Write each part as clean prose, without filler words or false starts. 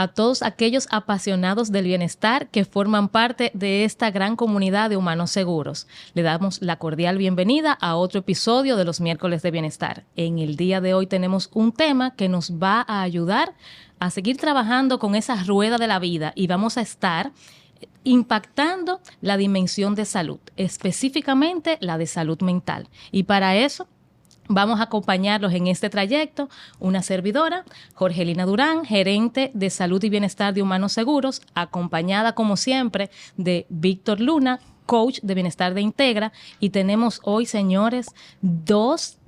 a todos aquellos apasionados del bienestar que forman parte de esta gran comunidad de humanos seguros. Le damos la cordial bienvenida a otro episodio de los miércoles de bienestar. En el día de hoy tenemos un tema que nos va a ayudar a seguir trabajando con esa rueda de la vida y vamos a estar impactando la dimensión de salud, específicamente la de salud mental. Y para eso vamos a acompañarlos en este trayecto una servidora, Jorgelina Durán, gerente de Salud y Bienestar de Humanos Seguros, acompañada como siempre de Víctor Luna, coach de Bienestar de Integra. Y tenemos hoy, señores, dos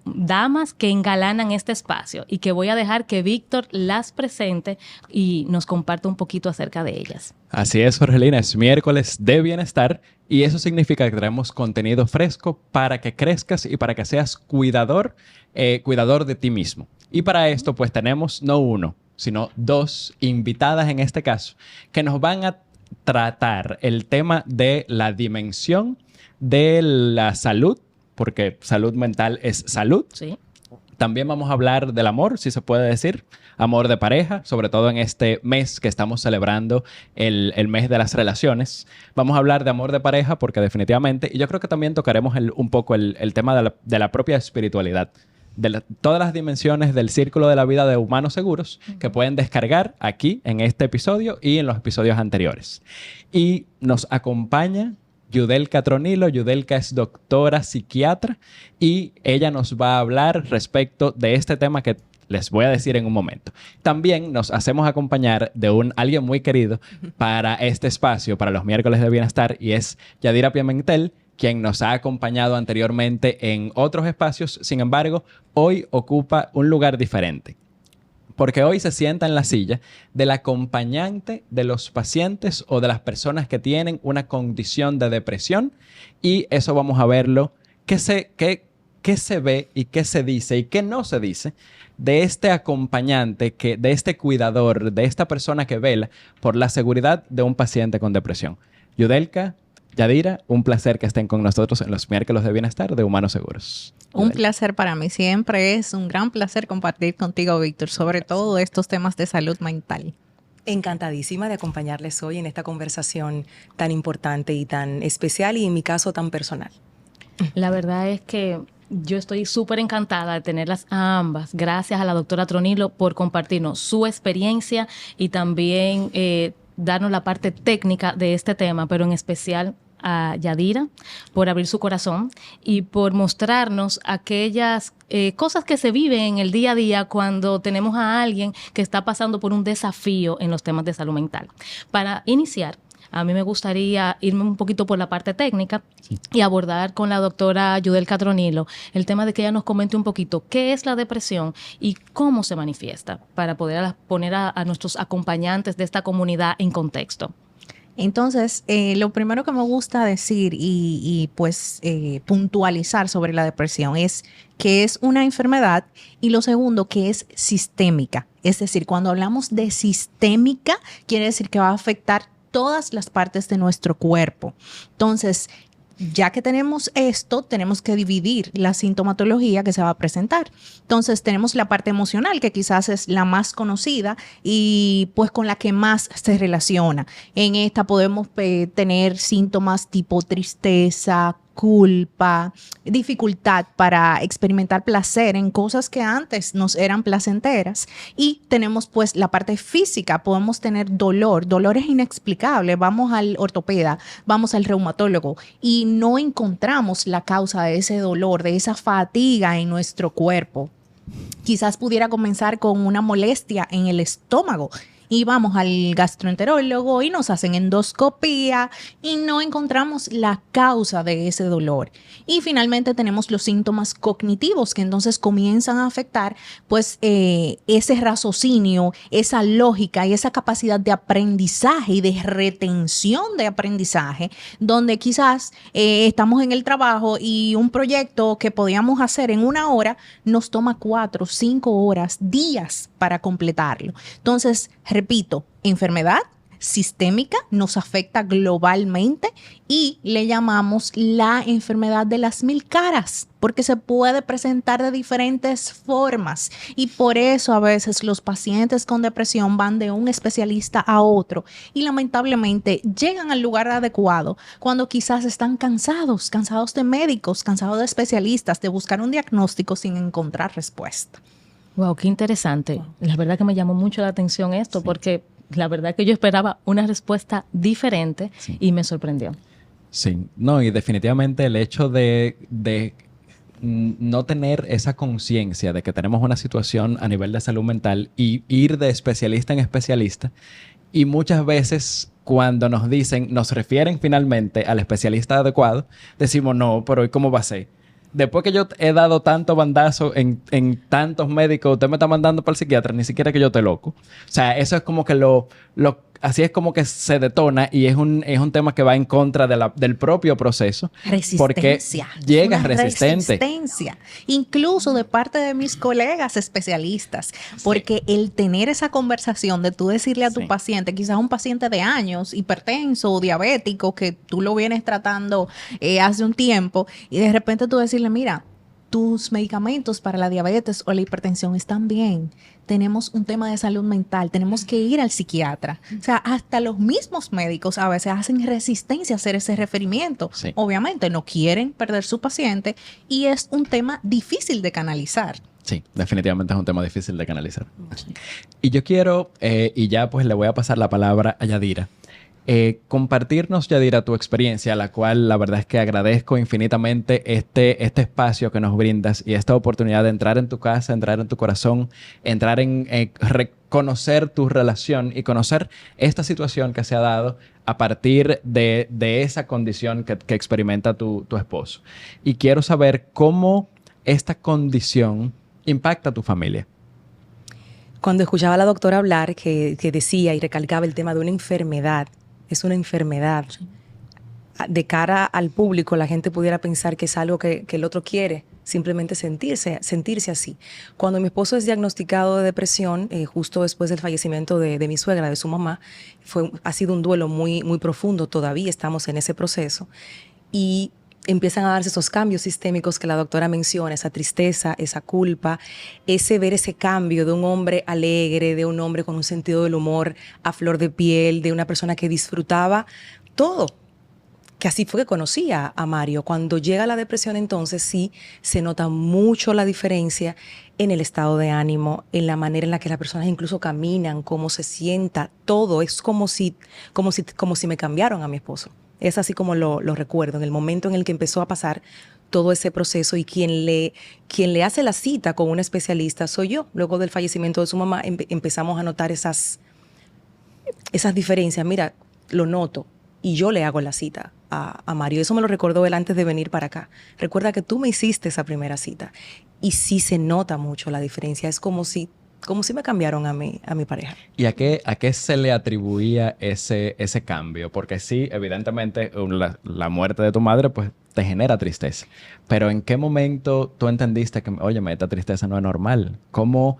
damas que engalanan este espacio y que voy a dejar que Víctor las presente y nos comparta un poquito acerca de ellas. Así es, Jorgelina, es miércoles de bienestar y eso significa que traemos contenido fresco para que crezcas y para que seas cuidador de ti mismo. Y para esto pues tenemos no uno, sino dos invitadas en este caso que nos van a tratar el tema de la dimensión de la salud, porque salud mental es salud. Sí. También vamos a hablar del amor, si se puede decir, amor de pareja, sobre todo en este mes que estamos celebrando el mes de las relaciones. Vamos a hablar de amor de pareja porque definitivamente, y yo creo que también tocaremos un poco el tema de la propia espiritualidad, de todas las dimensiones del círculo de la vida de humanos seguros que pueden descargar aquí en este episodio y en los episodios anteriores. Y nos acompaña Yudelka Tronilo. Yudelka es doctora psiquiatra y ella nos va a hablar respecto de este tema que les voy a decir en un momento. También nos hacemos acompañar de alguien muy querido para este espacio, para los miércoles de bienestar, y es Yadira Pimentel, quien nos ha acompañado anteriormente en otros espacios. Sin embargo, hoy ocupa un lugar diferente, porque hoy se sienta en la silla del acompañante de los pacientes o de las personas que tienen una condición de depresión, y eso vamos a verlo, qué se ve y qué se dice y qué no se dice de este acompañante, de este cuidador, de esta persona que vela por la seguridad de un paciente con depresión. Yudelka, Yadira, un placer que estén con nosotros en los miércoles de bienestar de Humanos Seguros. Un placer para mí. Siempre es un gran placer compartir contigo, Víctor, sobre todo estos temas de salud mental. Encantadísima de acompañarles hoy en esta conversación tan importante y tan especial y en mi caso tan personal. La verdad es que yo estoy súper encantada de tenerlas a ambas. Gracias a la doctora Tronilo por compartirnos su experiencia y también darnos la parte técnica de este tema, pero en especial a Yadira por abrir su corazón y por mostrarnos aquellas cosas que se viven en el día a día cuando tenemos a alguien que está pasando por un desafío en los temas de salud mental. Para iniciar, a mí me gustaría irme un poquito por la parte técnica y abordar con la doctora Yudelka Tronilo el tema de que ella nos comente un poquito qué es la depresión y cómo se manifiesta para poder poner a nuestros acompañantes de esta comunidad en contexto. Entonces, lo primero que me gusta decir y puntualizar sobre la depresión es que es una enfermedad, y lo segundo, que es sistémica. Es decir, cuando hablamos de sistémica, quiere decir que va a afectar todas las partes de nuestro cuerpo. Entonces, ya que tenemos esto, tenemos que dividir la sintomatología que se va a presentar. Entonces, tenemos la parte emocional, que quizás es la más conocida y pues con la que más se relaciona. En esta podemos tener síntomas tipo tristeza, culpa, dificultad para experimentar placer en cosas que antes nos eran placenteras. Y tenemos pues la parte física, podemos tener dolores inexplicables, vamos al ortopeda, vamos al reumatólogo y no encontramos la causa de ese dolor, de esa fatiga en nuestro cuerpo. Quizás pudiera comenzar con una molestia en el estómago y vamos al gastroenterólogo y nos hacen endoscopía y no encontramos la causa de ese dolor. Y finalmente tenemos los síntomas cognitivos que entonces comienzan a afectar pues ese raciocinio, esa lógica y esa capacidad de aprendizaje y de retención de aprendizaje, donde quizás estamos en el trabajo y un proyecto que podíamos hacer en 1 hora nos toma 4, 5 horas, días para completarlo. Entonces, repito, enfermedad, sistémica, nos afecta globalmente y le llamamos la enfermedad de las 1000 caras, porque se puede presentar de diferentes formas y por eso a veces los pacientes con depresión van de un especialista a otro y lamentablemente llegan al lugar adecuado cuando quizás están cansados de médicos, cansados de especialistas, de buscar un diagnóstico sin encontrar respuesta. Wow, qué interesante. La verdad que me llamó mucho la atención esto porque la verdad que yo esperaba una respuesta diferente y me sorprendió. Sí, no, y definitivamente el hecho de no tener esa conciencia de que tenemos una situación a nivel de salud mental y ir de especialista en especialista, y muchas veces cuando nos dicen, nos refieren finalmente al especialista adecuado, decimos, no, pero ¿y cómo va a ser? Después que yo he dado tanto bandazo en tantos médicos, usted me está mandando para el psiquiatra, ni siquiera que yo esté loco. O sea, eso es como que así es como que se detona y es un tema que va en contra del propio proceso. Resistencia. Porque llega resistente. Resistencia. Incluso de parte de mis colegas especialistas. Porque el tener esa conversación de tú decirle a tu paciente, quizás un paciente de años, hipertenso o diabético, que tú lo vienes tratando hace un tiempo, y de repente tú decirle, mira, tus medicamentos para la diabetes o la hipertensión están bien. Tenemos un tema de salud mental, tenemos que ir al psiquiatra. O sea, hasta los mismos médicos a veces hacen resistencia a hacer ese referimiento. Sí. Obviamente no quieren perder su paciente y es un tema difícil de canalizar. Sí, definitivamente es un tema difícil de canalizar. Sí. Y yo quiero, y ya pues le voy a pasar la palabra a Yadira, compartirnos, Yadira, tu experiencia, la cual la verdad es que agradezco infinitamente este espacio que nos brindas y esta oportunidad de entrar en tu casa, entrar en tu corazón, entrar en reconocer tu relación y conocer esta situación que se ha dado a partir de esa condición que experimenta tu esposo. Y quiero saber cómo esta condición impacta a tu familia. Cuando escuchaba a la doctora hablar, que decía y recalcaba el tema de una enfermedad, es una enfermedad. Sí. De cara al público, la gente pudiera pensar que es algo que el otro quiere, simplemente sentirse así. Cuando mi esposo es diagnosticado de depresión, justo después del fallecimiento de mi suegra, de su mamá, ha sido un duelo muy, muy profundo, todavía estamos en ese proceso, y empiezan a darse esos cambios sistémicos que la doctora menciona, esa tristeza, esa culpa, ver ese cambio de un hombre alegre, de un hombre con un sentido del humor a flor de piel, de una persona que disfrutaba todo. Que así fue que conocí a Mario. Cuando llega la depresión, entonces sí se nota mucho la diferencia en el estado de ánimo, en la manera en la que las personas incluso caminan, cómo se sienta, todo. Es como si me cambiaron a mi esposo. Es así como lo recuerdo, en el momento en el que empezó a pasar todo ese proceso, y quien le hace la cita con un especialista soy yo. Luego del fallecimiento de su mamá empezamos a notar esas diferencias. Mira, lo noto y yo le hago la cita a Mario. Eso me lo recordó él antes de venir para acá. Recuerda que tú me hiciste esa primera cita y sí se nota mucho la diferencia. Es como si me cambiaron a mi pareja. ¿Y a qué se le atribuía ese cambio? Porque sí, evidentemente, la muerte de tu madre, pues, te genera tristeza. Pero ¿en qué momento tú entendiste que, oye, esta tristeza no es normal? ¿Cómo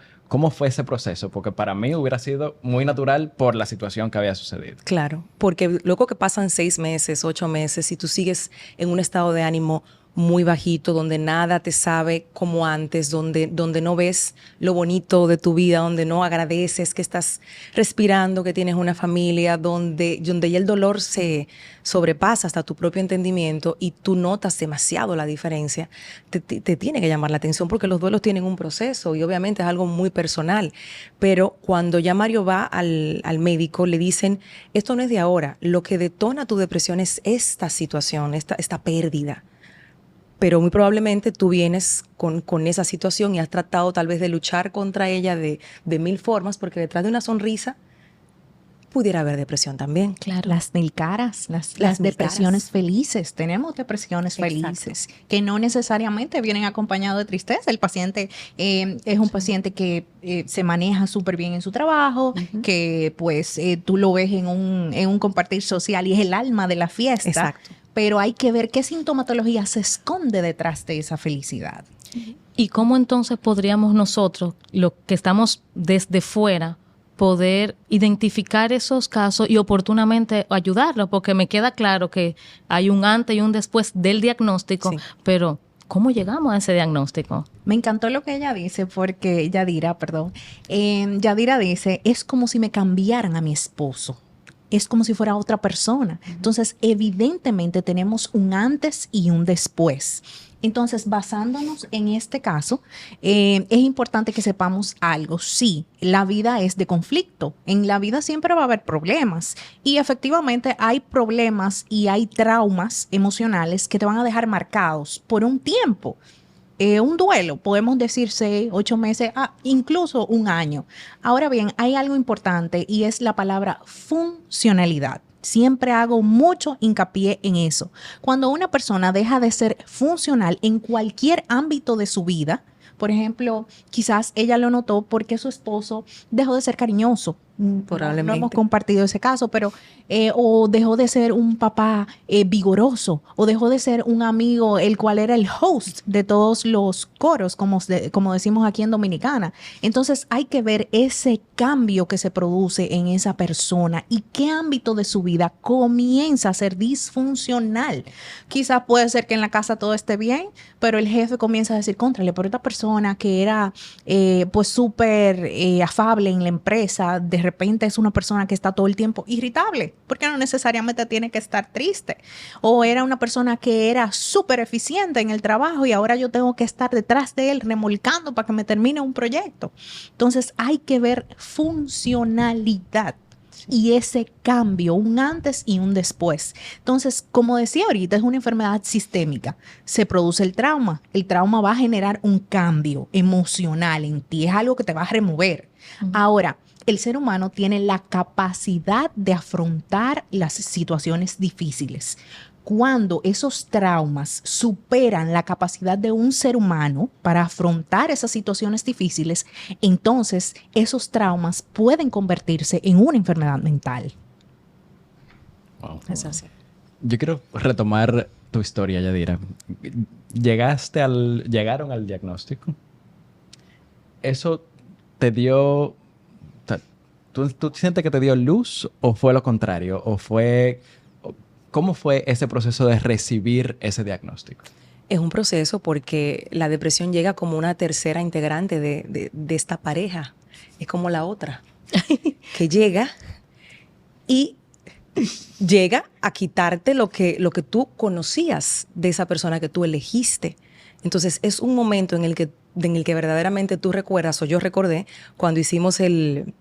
fue ese proceso? Porque para mí hubiera sido muy natural por la situación que había sucedido. Claro, porque luego que pasan 6 meses, 8 meses, y tú sigues en un estado de ánimo muy bajito, donde nada te sabe como antes, donde no ves lo bonito de tu vida, donde no agradeces que estás respirando, que tienes una familia, donde ya el dolor se sobrepasa hasta tu propio entendimiento y tú notas demasiado la diferencia, te tiene que llamar la atención, porque los duelos tienen un proceso y obviamente es algo muy personal. Pero cuando ya Mario va al médico, le dicen, esto no es de ahora, lo que detona tu depresión es esta situación, esta pérdida. Pero muy probablemente tú vienes con esa situación y has tratado tal vez de luchar contra ella de 1000 formas, porque detrás de una sonrisa pudiera haber depresión también. Claro. Las 1000 caras, las depresiones felices. Tenemos depresiones felices que no necesariamente vienen acompañadas de tristeza. El paciente es un paciente que se maneja súper bien en su trabajo, que pues tú lo ves en un compartir social y es el alma de la fiesta. Exacto. Pero hay que ver qué sintomatología se esconde detrás de esa felicidad. ¿Y cómo entonces podríamos nosotros, los que estamos desde fuera, poder identificar esos casos y oportunamente ayudarlos, porque me queda claro que hay un antes y un después del diagnóstico, Sí. pero ¿cómo llegamos a ese diagnóstico? Me encantó lo que ella dice, porque Yadira, perdón, Yadira dice, es como si me cambiaran a mi esposo. Es como si fuera otra persona. Entonces, evidentemente tenemos un antes y un después. Entonces, basándonos en este caso, es importante que sepamos algo. Sí, la vida es de conflicto. En la vida siempre va a haber problemas. Y efectivamente hay problemas y hay traumas emocionales que te van a dejar marcados por un tiempo. Un duelo, podemos decir 6, 8 meses, incluso un año. Ahora bien, hay algo importante y es la palabra funcionalidad. Siempre hago mucho hincapié en eso. Cuando una persona deja de ser funcional en cualquier ámbito de su vida, por ejemplo, quizás ella lo notó porque su esposo dejó de ser cariñoso. Probablemente. No hemos compartido ese caso, pero o dejó de ser un papá vigoroso, o dejó de ser un amigo el cual era el host de todos los coros, como decimos aquí en Dominicana. Entonces hay que ver ese cambio que se produce en esa persona y qué ámbito de su vida comienza a ser disfuncional. Quizás puede ser que en la casa todo esté bien, pero el jefe comienza a decir, contrale, pero esta persona que era pues súper afable en la empresa, de repente es una persona que está todo el tiempo irritable, porque no necesariamente tiene que estar triste. O era una persona que era súper eficiente en el trabajo y ahora yo tengo que estar detrás de él remolcando para que me termine un proyecto. Entonces hay que ver funcionalidad. Y ese cambio, un antes y un después. Entonces, como decía ahorita, es una enfermedad sistémica. Se produce el trauma. El trauma va a generar un cambio emocional en ti. Es algo que te va a remover. Ahora, el ser humano tiene la capacidad de afrontar las situaciones difíciles. Cuando esos traumas superan la capacidad de un ser humano para afrontar esas situaciones difíciles, entonces esos traumas pueden convertirse en una enfermedad mental. Wow. Es así. Yo quiero retomar tu historia, Yadira. Llegaron al diagnóstico. ¿Eso te dio... ¿Tú sientes que te dio luz o fue lo contrario? ¿Cómo fue ese proceso de recibir ese diagnóstico? Es un proceso porque la depresión llega como una tercera integrante de esta pareja. Es como la otra, que llega y llega a quitarte lo que tú conocías de esa persona que tú elegiste. Entonces es un momento en el que verdaderamente tú recuerdas, o yo recordé, cuando hicimos el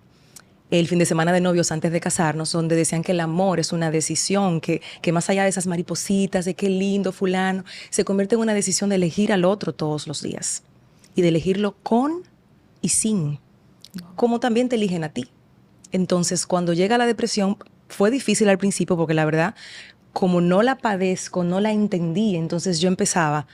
fin de semana de novios antes de casarnos, donde decían que el amor es una decisión, que más allá de esas maripositas, de qué lindo fulano, se convierte en una decisión de elegir al otro todos los días. Y de elegirlo con y sin. Como también te eligen a ti. Entonces, cuando llega la depresión, fue difícil al principio porque la verdad, como no la padezco, no la entendí, entonces yo empezaba...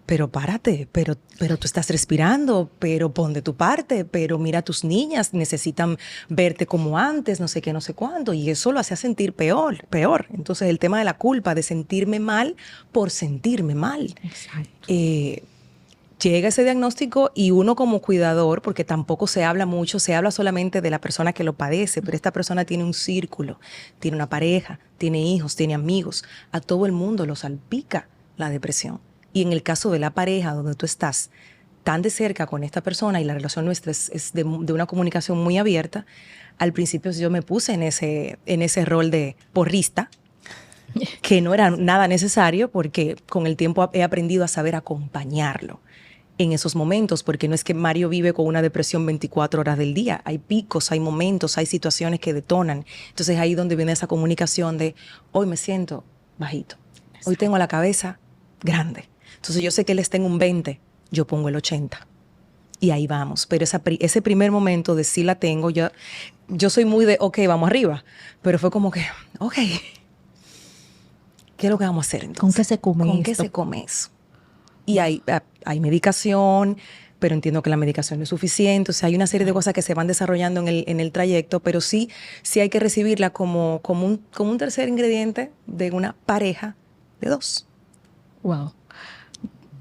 Pero párate, pero tú estás respirando, pero pon de tu parte, pero mira a tus niñas, necesitan verte como antes, no sé qué, no sé cuándo, y eso lo hacía sentir peor. Entonces el tema de la culpa, de sentirme mal por sentirme mal. Exacto. Llega ese diagnóstico y uno como cuidador, porque tampoco se habla mucho, se habla solamente de la persona que lo padece, pero esta persona tiene un círculo, tiene una pareja, tiene hijos, tiene amigos, a todo el mundo lo salpica la depresión. Y en el caso de la pareja, donde tú estás tan de cerca con esta persona y la relación nuestra es de una comunicación muy abierta, al principio yo me puse en ese rol de porrista, que no era nada necesario porque con el tiempo he aprendido a saber acompañarlo en esos momentos, porque no es que Mario vive con una depresión 24 horas del día. Hay picos, hay momentos, hay situaciones que detonan. Entonces ahí donde viene esa comunicación de hoy me siento bajito, hoy tengo la cabeza grande. Entonces yo sé que él está en un 20, yo pongo el 80. Y ahí vamos. Pero ese primer momento de sí la tengo, yo soy muy de, ok, vamos arriba. Pero fue como que, ok, ¿qué es lo que vamos a hacer entonces? ¿Con qué se come ¿Con esto? qué se come eso? Y hay medicación, pero entiendo que la medicación no es suficiente. O sea, hay una serie de cosas que se van desarrollando en el trayecto, pero sí hay que recibirla como un tercer ingrediente de una pareja de dos. Wow.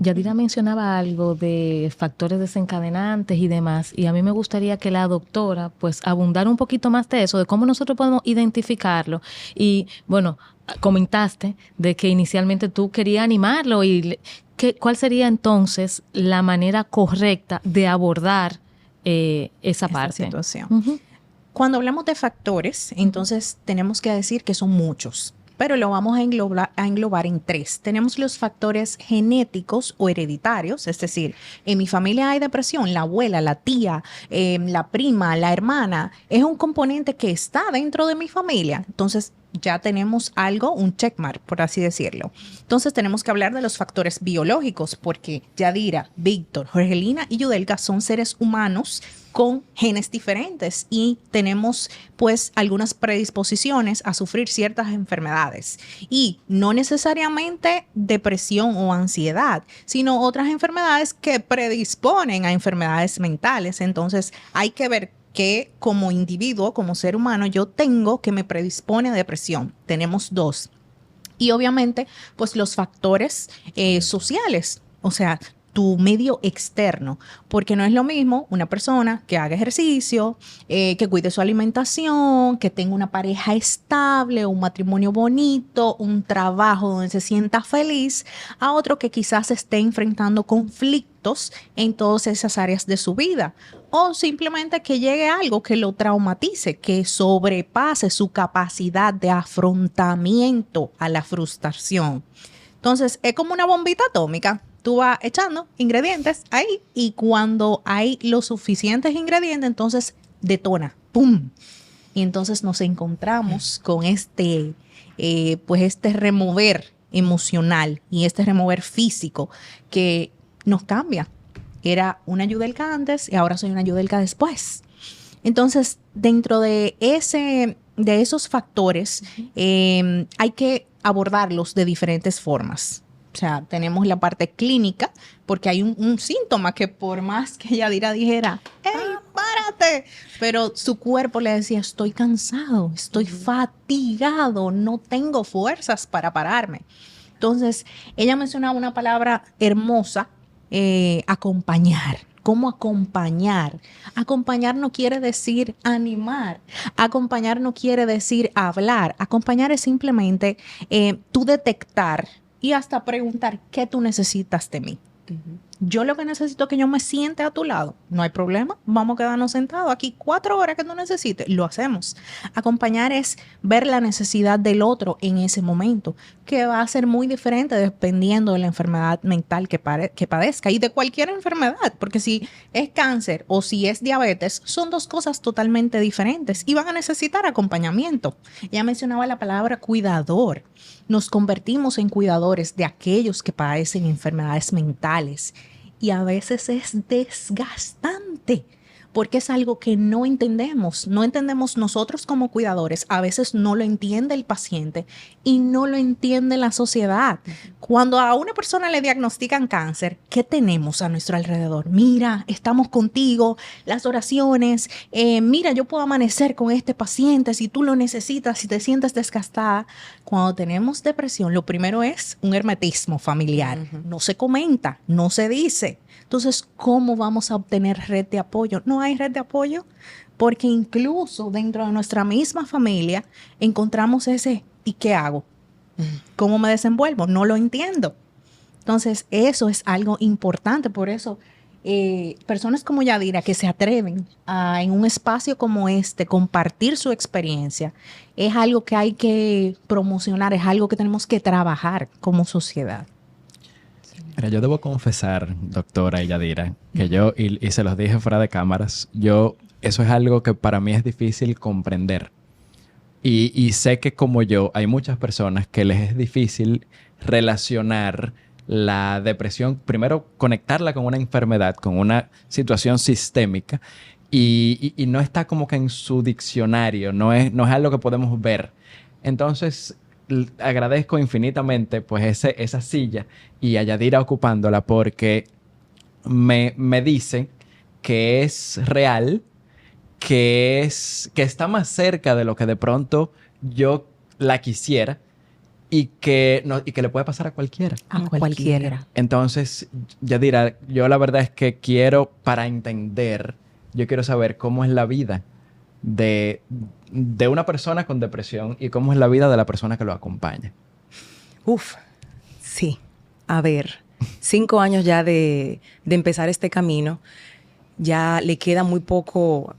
Yadira mencionaba algo de factores desencadenantes y demás, y a mí me gustaría que la doctora pues abundara un poquito más de eso, de cómo nosotros podemos identificarlo. Y bueno, comentaste de que inicialmente tú querías animarlo y ¿cuál sería entonces la manera correcta de abordar esa Esta parte? situación. Ujú. Cuando hablamos de factores, entonces tenemos que decir que son muchos, pero lo vamos a englobar en tres. Tenemos los factores genéticos o hereditarios, es decir, en mi familia hay depresión, la abuela, la tía, la prima, la hermana, es un componente que está dentro de mi familia. Entonces ya tenemos algo, un checkmark, por así decirlo. Entonces tenemos que hablar de los factores biológicos, porque Yadira, Víctor, Jorgelina y Yudelka son seres humanos con genes diferentes y tenemos pues algunas predisposiciones a sufrir ciertas enfermedades y no necesariamente depresión o ansiedad, sino otras enfermedades que predisponen a enfermedades mentales. Entonces hay que ver que como individuo, como ser humano, yo tengo que me predispone a depresión. Tenemos dos. Y obviamente, pues los factores sociales, o sea, tu medio externo, porque no es lo mismo una persona que haga ejercicio, que cuide su alimentación, que tenga una pareja estable, un matrimonio bonito, un trabajo donde se sienta feliz, a otro que quizás esté enfrentando conflictos en todas esas áreas de su vida, o simplemente que llegue algo que lo traumatice, que sobrepase su capacidad de afrontamiento a la frustración. Entonces, es como una bombita atómica. Tú vas echando ingredientes ahí y cuando hay los suficientes ingredientes, entonces detona. ¡Pum! Y entonces nos encontramos con pues este remover emocional y este remover físico que nos cambia. Era una Yudelka antes y ahora soy una Yudelka después. Entonces, dentro de esos factores, hay que abordarlos de diferentes formas. O sea, tenemos la parte clínica, porque hay un síntoma que por más que Yadira dijera, ¡hey, párate! Pero su cuerpo le decía, estoy cansado, estoy fatigado, no tengo fuerzas para pararme. Entonces, ella mencionaba una palabra hermosa, acompañar. ¿Cómo acompañar? Acompañar no quiere decir animar. Acompañar no quiere decir hablar. Acompañar es simplemente tú detectar y hasta preguntar qué tú necesitas de mí. Yo lo que necesito es que yo me siente a tu lado. No hay problema. Vamos a quedarnos sentados aquí 4 horas que tú necesites. Lo hacemos. Acompañar es ver la necesidad del otro en ese momento, que va a ser muy diferente dependiendo de la enfermedad mental que padezca y de cualquier enfermedad, porque si es cáncer o si es diabetes, son dos cosas totalmente diferentes y van a necesitar acompañamiento. Ella mencionaba la palabra cuidador. Nos convertimos en cuidadores de aquellos que padecen enfermedades mentales y a veces es desgastante porque es algo que no entendemos. No entendemos nosotros como cuidadores. A veces no lo entiende el paciente y no lo entiende la sociedad. Cuando a una persona le diagnostican cáncer, ¿qué tenemos a nuestro alrededor? Mira, estamos contigo, las oraciones, mira, yo puedo amanecer con este paciente si tú lo necesitas, si te sientes desgastada. Cuando tenemos depresión, lo primero es un hermetismo familiar. No se comenta, no se dice. Entonces, ¿cómo vamos a obtener red de apoyo? No hay red de apoyo porque incluso dentro de nuestra misma familia encontramos ese ¿y qué hago? ¿Cómo me desenvuelvo? No lo entiendo. Entonces, eso es algo importante. Por eso, personas como Yadira que se atreven a, en un espacio como este, compartir su experiencia, es algo que hay que promocionar, es algo que tenemos que trabajar como sociedad. Mira, yo debo confesar, doctora Yadira, que yo, y se los dije fuera de cámaras, eso es algo que para mí es difícil comprender. Y sé que como yo, hay muchas personas que les es difícil relacionar la depresión, primero conectarla con una enfermedad, con una situación sistémica, y no está como que en su diccionario, no es algo que podemos ver. Entonces, agradezco infinitamente pues esa silla y a Yadira ocupándola porque me dice que es real, que está más cerca de lo que de pronto yo la quisiera y que, no, y que le puede pasar a cualquiera. A cualquiera. Entonces, Yadira, yo la verdad es que quiero, para entender, yo quiero saber cómo es la vida de una persona con depresión y cómo es la vida de la persona que lo acompaña. Uf, sí. A ver, 5 años ya de empezar este camino. Ya le queda muy poco,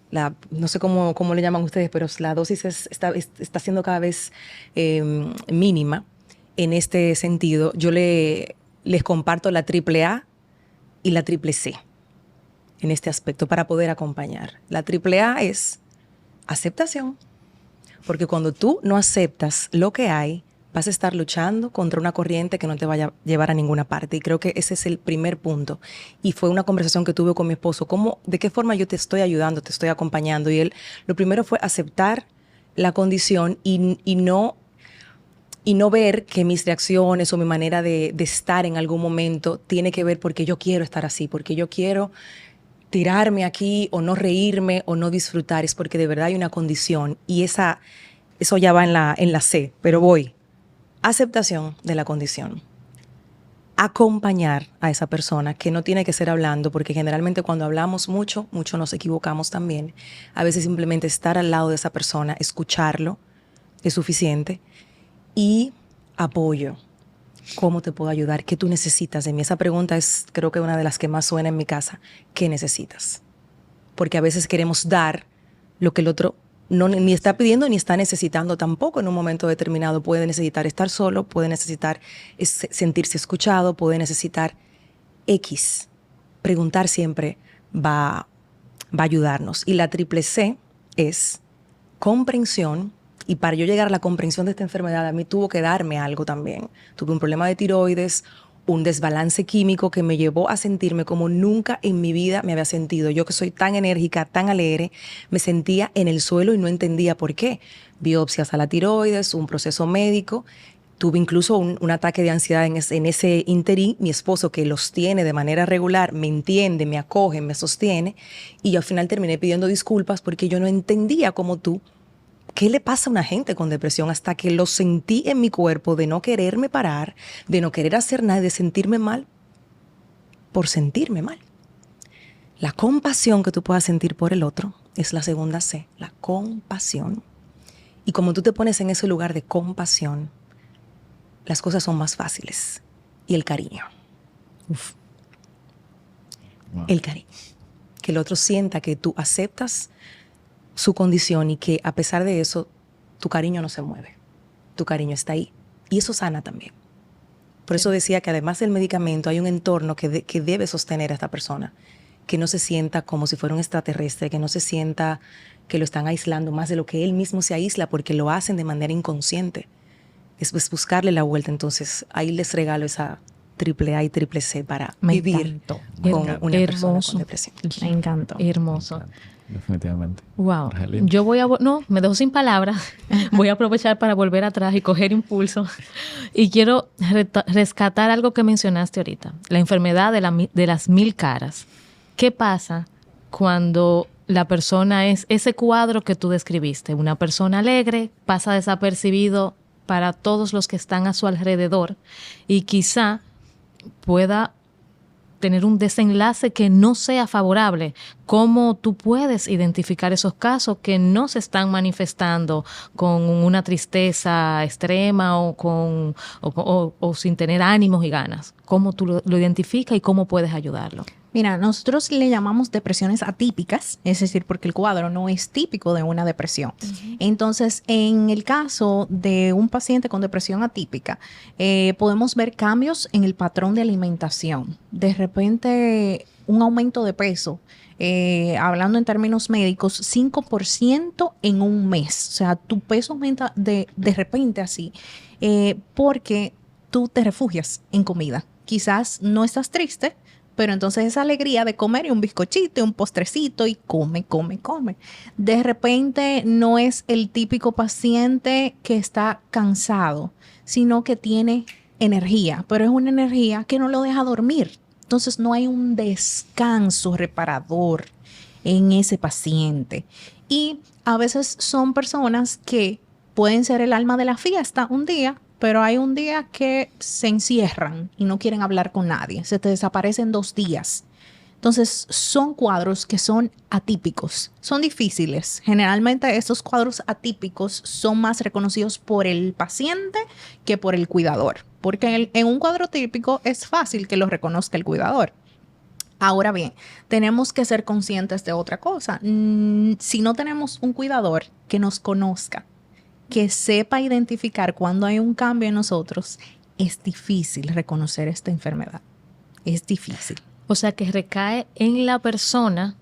no sé cómo le llaman ustedes, pero la dosis está siendo cada vez mínima en este sentido. Yo les comparto la AAA y la CCC en este aspecto para poder acompañar. La AAA es aceptación, porque cuando tú no aceptas lo que hay, vas a estar luchando contra una corriente que no te vaya a llevar a ninguna parte. Y creo que ese es el primer punto. Y fue una conversación que tuve con mi esposo. ¿De qué forma yo te estoy ayudando, te estoy acompañando? Y él, lo primero fue aceptar la condición y no ver que mis reacciones o mi manera de estar en algún momento tiene que ver porque yo quiero estar así, porque yo quiero tirarme aquí o no reírme o no disfrutar. Es porque de verdad hay una condición y eso ya va en la C, pero voy. Aceptación de la condición. Acompañar a esa persona, que no tiene que ser hablando, porque generalmente cuando hablamos mucho nos equivocamos también. A veces simplemente estar al lado de esa persona, escucharlo, es suficiente. Y apoyo. ¿Cómo te puedo ayudar? ¿Qué tú necesitas de mí? Esa pregunta es, creo que una de las que más suena en mi casa. ¿Qué necesitas? Porque a veces queremos dar lo que el otro ni está pidiendo ni está necesitando tampoco en un momento determinado. Puede necesitar estar solo, puede necesitar sentirse escuchado, puede necesitar X. Preguntar siempre va a ayudarnos. Y la CCC es comprensión. Y para yo llegar a la comprensión de esta enfermedad, a mí tuvo que darme algo también. Tuve un problema de tiroides, un desbalance químico que me llevó a sentirme como nunca en mi vida me había sentido. Yo que soy tan enérgica, tan alegre, me sentía en el suelo y no entendía por qué. Biopsias a la tiroides, un proceso médico. Tuve incluso un ataque de ansiedad en ese interín. Mi esposo, que los tiene de manera regular, me entiende, me acoge, me sostiene. Y yo al final terminé pidiendo disculpas porque yo no entendía como tú qué le pasa a una gente con depresión, hasta que lo sentí en mi cuerpo de no quererme parar, de no querer hacer nada, de sentirme mal por sentirme mal. La compasión que tú puedas sentir por el otro es la segunda C, la compasión. Y como tú te pones en ese lugar de compasión, las cosas son más fáciles. Y el cariño. Uf. Wow. El cariño. Que el otro sienta que tú aceptas su condición y que a pesar de eso, tu cariño no se mueve. Tu cariño está ahí. Y eso sana también. Por eso decía que además del medicamento hay un entorno que debe sostener a esta persona. Que no se sienta como si fuera un extraterrestre, que no se sienta que lo están aislando más de lo que él mismo se aísla porque lo hacen de manera inconsciente. Es buscarle la vuelta. Entonces ahí les regalo esa AAA y CCC para vivir con una persona con depresión. Me encantó. Hermoso. Definitivamente. Wow. Yo no, me dejo sin palabras. Voy a aprovechar para volver atrás y coger impulso. Y quiero rescatar algo que mencionaste ahorita. La enfermedad de las 1000 caras. ¿Qué pasa cuando la persona es ese cuadro que tú describiste? Una persona alegre, pasa desapercibido para todos los que están a su alrededor y quizá pueda tener un desenlace que no sea favorable. ¿Cómo tú puedes identificar esos casos que no se están manifestando con una tristeza extrema o sin tener ánimos y ganas? ¿Cómo tú lo identificas y cómo puedes ayudarlo? Mira, nosotros le llamamos depresiones atípicas, es decir, porque el cuadro no es típico de una depresión. Uh-huh. Entonces, en el caso de un paciente con depresión atípica, podemos ver cambios en el patrón de alimentación. De repente, un aumento de peso, hablando en términos médicos, 5% en un mes. O sea, tu peso aumenta de repente así, porque tú te refugias en comida. Quizás no estás triste, pero entonces esa alegría de comer y un bizcochito y un postrecito y come. De repente no es el típico paciente que está cansado, sino que tiene energía, pero es una energía que no lo deja dormir. Entonces no hay un descanso reparador en ese paciente. Y a veces son personas que pueden ser el alma de la fiesta un día, pero hay un día que se encierran y no quieren hablar con nadie. Se te desaparecen 2 días. Entonces, son cuadros que son atípicos, son difíciles. Generalmente estos cuadros atípicos son más reconocidos por el paciente que por el cuidador, porque en un cuadro típico es fácil que lo reconozca el cuidador. Ahora bien, tenemos que ser conscientes de otra cosa. Si no tenemos un cuidador que nos conozca, que sepa identificar cuando hay un cambio en nosotros, es difícil reconocer esta enfermedad. Es difícil. O sea, que recae en la persona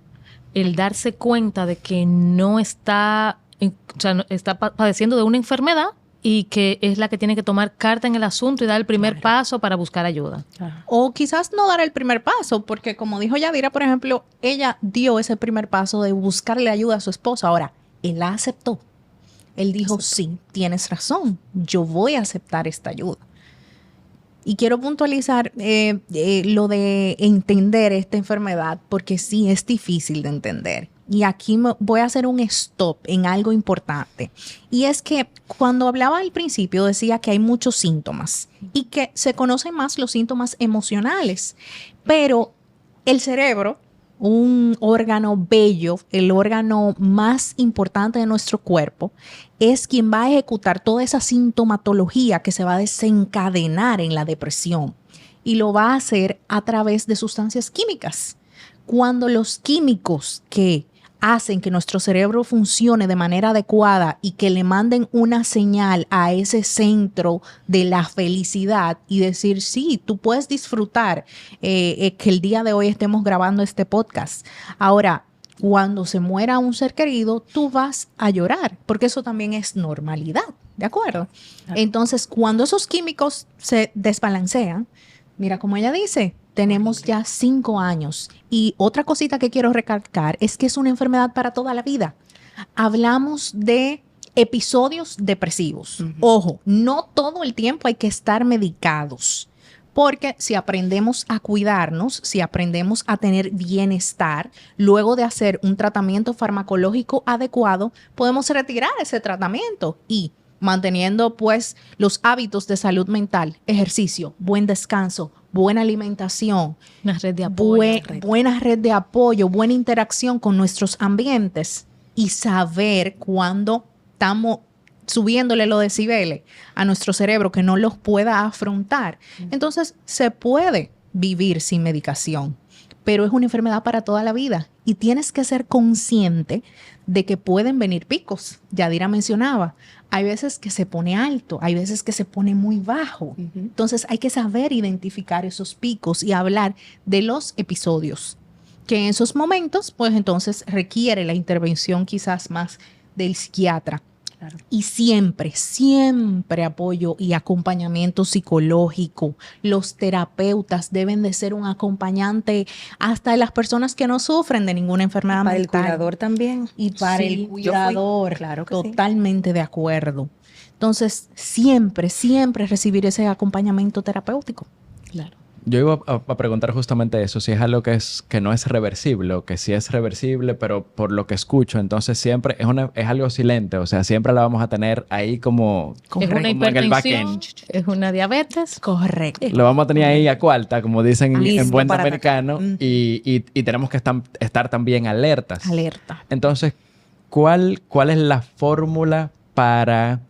el darse cuenta de que no está, o sea, está padeciendo de una enfermedad y que es la que tiene que tomar carta en el asunto y dar el primer paso para buscar ayuda. O quizás no dar el primer paso, porque como dijo Yadira, por ejemplo, ella dio ese primer paso de buscarle ayuda a su esposo. Ahora, él la aceptó. Él dijo, sí, tienes razón, yo voy a aceptar esta ayuda. Y quiero puntualizar lo de entender esta enfermedad, porque sí es difícil de entender. Y aquí voy a hacer un stop en algo importante. Y es que cuando hablaba al principio decía que hay muchos síntomas y que se conocen más los síntomas emocionales. Pero el cerebro, un órgano bello, el órgano más importante de nuestro cuerpo, es quien va a ejecutar toda esa sintomatología que se va a desencadenar en la depresión. Y lo va a hacer a través de sustancias químicas. Cuando los químicos que hacen que nuestro cerebro funcione de manera adecuada y que le manden una señal a ese centro de la felicidad y decir, sí, tú puedes disfrutar que el día de hoy estemos grabando este podcast. Ahora, cuando se muera un ser querido, tú vas a llorar, porque eso también es normalidad, ¿de acuerdo? Claro. Entonces, cuando esos químicos se desbalancean, mira como ella dice, tenemos ya 5 años. Y otra cosita que quiero recalcar es que es una enfermedad para toda la vida. Hablamos de episodios depresivos. Ojo, no todo el tiempo hay que estar medicados. Porque si aprendemos a cuidarnos, si aprendemos a tener bienestar, luego de hacer un tratamiento farmacológico adecuado, podemos retirar ese tratamiento y manteniendo pues los hábitos de salud mental, ejercicio, buen descanso, buena alimentación, una red de apoyo, buena red de apoyo, buena interacción con nuestros ambientes y saber cuándo estamos subiéndole los decibeles a nuestro cerebro que no los pueda afrontar. Entonces se puede vivir sin medicación, pero es una enfermedad para toda la vida y tienes que ser consciente de que pueden venir picos. Yadira mencionaba, hay veces que se pone alto, hay veces que se pone muy bajo. Entonces hay que saber identificar esos picos y hablar de los episodios, que en esos momentos, pues entonces requiere la intervención quizás más del psiquiatra. Claro. Y siempre, siempre apoyo y acompañamiento psicológico. Los terapeutas deben de ser un acompañante hasta de las personas que no sufren de ninguna enfermedad mental. Para el cuidador también. Y para el cuidador, claro que totalmente de acuerdo. Entonces, siempre, siempre recibir ese acompañamiento terapéutico. Claro. Yo iba a preguntar justamente eso, si es algo que no es reversible o que sí es reversible, pero por lo que escucho, entonces siempre es algo silente, o sea, siempre la vamos a tener ahí como es una hipertensión, en el backend. Es una diabetes. Correcto. Lo vamos a tener ahí a cuarta, como dicen en buen americano, y tenemos que estar también alertas. Alerta. Entonces, ¿cuál es la fórmula para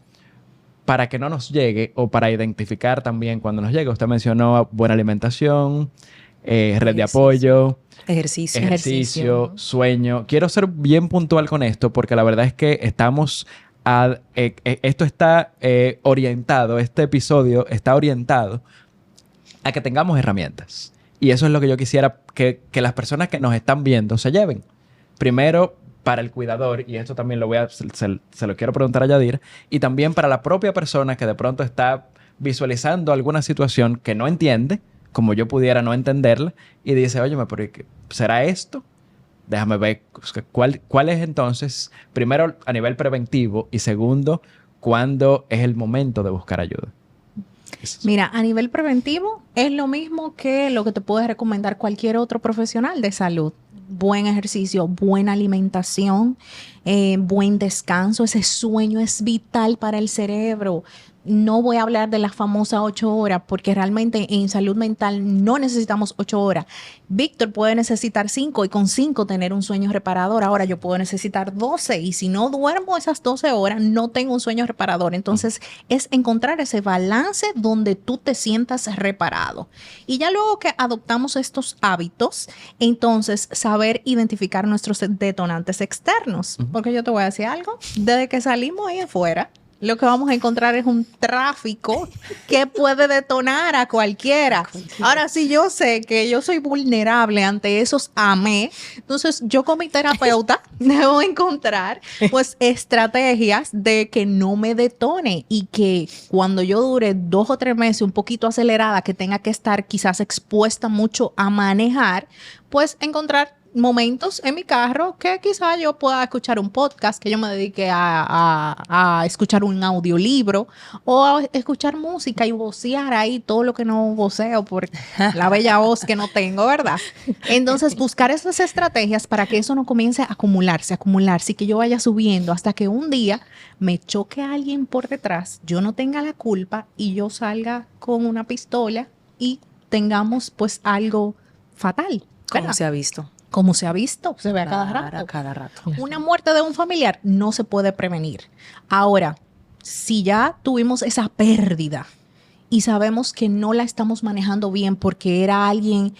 que no nos llegue o para identificar también cuando nos llegue? Usted mencionó buena alimentación, red de apoyo, ejercicio, sueño. Quiero ser bien puntual con esto porque la verdad es que esto está orientado, este episodio está orientado a que tengamos herramientas. Y eso es lo que yo quisiera que las personas que nos están viendo se lleven. Primero, para el cuidador, y esto también se lo quiero preguntar a Yadira, y también para la propia persona que de pronto está visualizando alguna situación que no entiende, como yo pudiera no entenderla, y dice, óyeme, ¿pero será esto? Déjame ver cuál es entonces, primero a nivel preventivo, y segundo, cuándo es el momento de buscar ayuda. Mira, a nivel preventivo es lo mismo que lo que te puede recomendar cualquier otro profesional de salud. Buen ejercicio, buena alimentación, buen descanso. Ese sueño es vital para el cerebro. No voy a hablar de las famosas 8 horas, porque realmente en salud mental no necesitamos 8 horas. Víctor puede necesitar 5 y con 5 tener un sueño reparador. Ahora yo puedo necesitar 12 y si no duermo esas 12 horas no tengo un sueño reparador. Entonces es encontrar ese balance donde tú te sientas reparado. Y ya luego que adoptamos estos hábitos, entonces saber identificar nuestros detonantes externos. Porque yo te voy a decir algo, desde que salimos ahí afuera, lo que vamos a encontrar es un tráfico que puede detonar a cualquiera. Ahora, si yo sé que yo soy vulnerable ante esos AME, entonces yo con mi terapeuta debo encontrar pues estrategias de que no me detone y que cuando yo dure 2 o 3 meses un poquito acelerada, que tenga que estar quizás expuesta mucho a manejar, pues encontrar momentos en mi carro que quizá yo pueda escuchar un podcast, que yo me dedique a escuchar un audiolibro o a escuchar música y vocear ahí todo lo que no voceo por la bella voz que no tengo, ¿verdad? Entonces buscar esas estrategias para que eso no comience a acumularse y que yo vaya subiendo hasta que un día me choque a alguien por detrás, yo no tenga la culpa y yo salga con una pistola y tengamos pues algo fatal, ¿verdad? Como se ha visto. Como se ha visto, se ve a cada Claro, rato. a cada rato. Una muerte de un familiar no se puede prevenir. Ahora, si ya tuvimos esa pérdida y sabemos que no la estamos manejando bien porque era alguien